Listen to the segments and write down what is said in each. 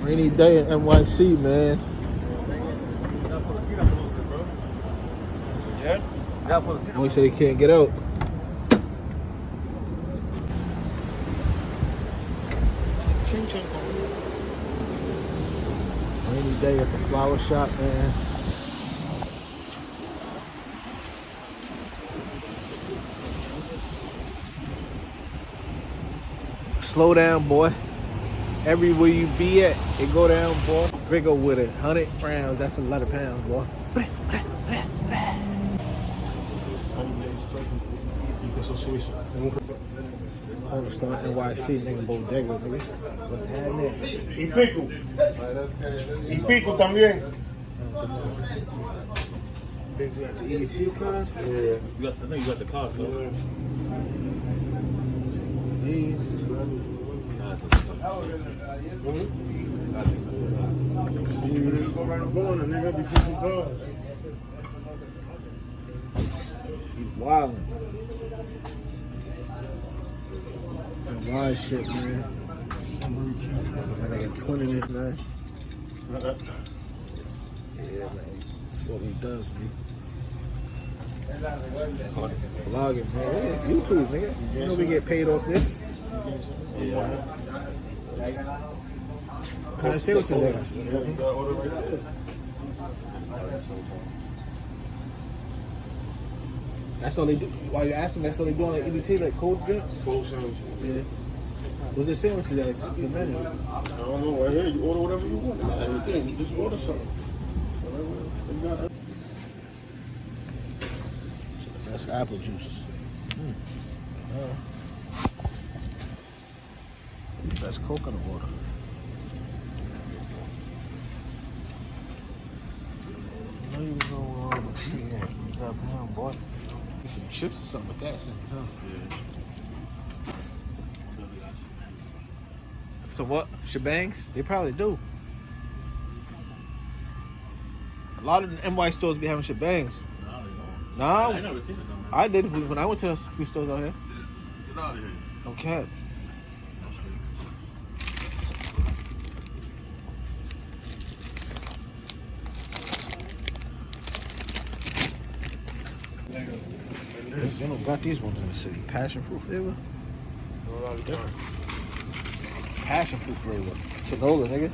Rainy day in NYC, man. They say they can't get out. Rainy day at the flower shop, man. Slow down, boy. Everywhere you be at, it go down, boy. Bigger with it. 100 rounds, that's a lot of pounds, boy. Hold start NYC, nigga, bodega, nigga. What's happening? Y pico. Y pico también. Big, you got the EBT card? Yeah. I know you got the card, though. These. Go around the corner, nigga, be fixing cars. He's wildin'. That wild shit, man. I got 20 in this, man. Yeah, man. That's what he does, man. Vlogging, man. It's YouTube, nigga. You know we get paid off this. Yeah. Can I say what you like? That's all they do. While you're asking, that's all they do on the EBT, like cold drinks? Cold sandwiches. Yeah. What's the sandwiches at the menu? I don't know. Right here, you order whatever you want. Everything. Just order something. Whatever. That's apple juice. That's coconut water. I know you was gonna grab him, boy. Get some chips or something with that, huh? Yeah. So what? Shebangs? They probably do. A lot of the NY stores be having shebangs. No, I never seen it. I did when I went to a few stores out here. Get out of here. Okay. They don't got these ones in the city. Passion fruit flavor? Passion fruit flavor. Chinola, nigga.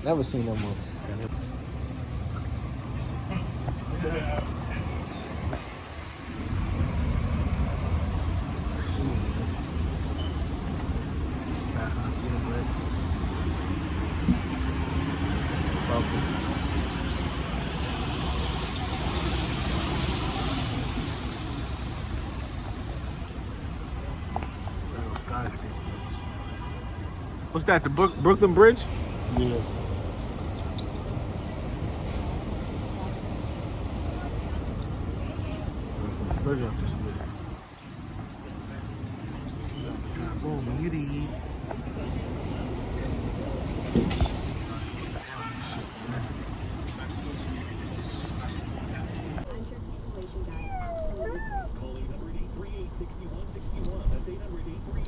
Never seen them ones. What's that? The Brooklyn Bridge? Yeah. Bridge up this way. Oh, beauty.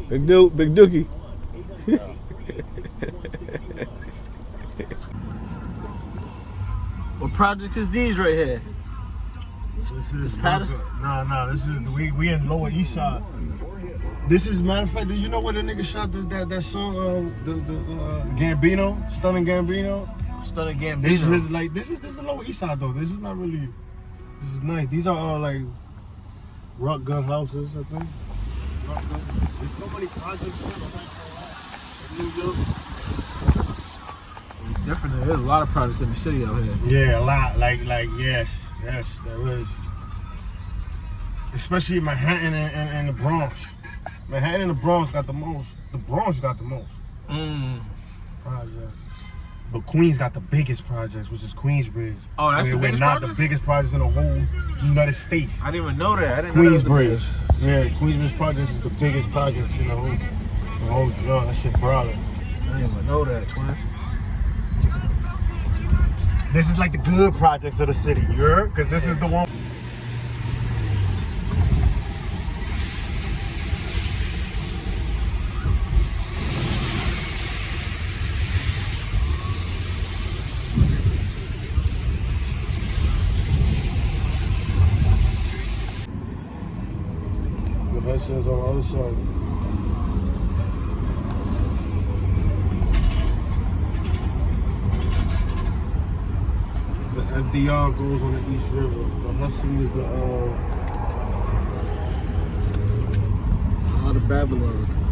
Big Dookie. What projects is these right here? This is Patterson? Nah. This is we in Lower East Side. This is matter of fact. Did you know where the nigga shot that song? The Gambino, Stunning Gambino. Stunning Gambino. This is the Lower East Side though. This is not really. This is nice. These are all like rock gun houses, I think. There's so many projects in New York. Different. There's a lot of projects in the city out here. Yeah, a lot. Like yes, there is. Especially Manhattan and the Bronx. Manhattan and the Bronx got the most. The Bronx got the most projects. But Queens got the biggest projects, which is Queensbridge. Oh, that's the biggest not projects? the biggest projects in the whole United States. I didn't even know that. I didn't know that was the Queensbridge. biggest. Yeah, Queensbridge projects is the biggest project in the whole joint. That shit brother. I didn't even know that, twin. This is like the good projects of the city, you heard? Because this is the one. Hudson's on the other side. The FDR goes on the East River. The Hudson is the All the Babylon.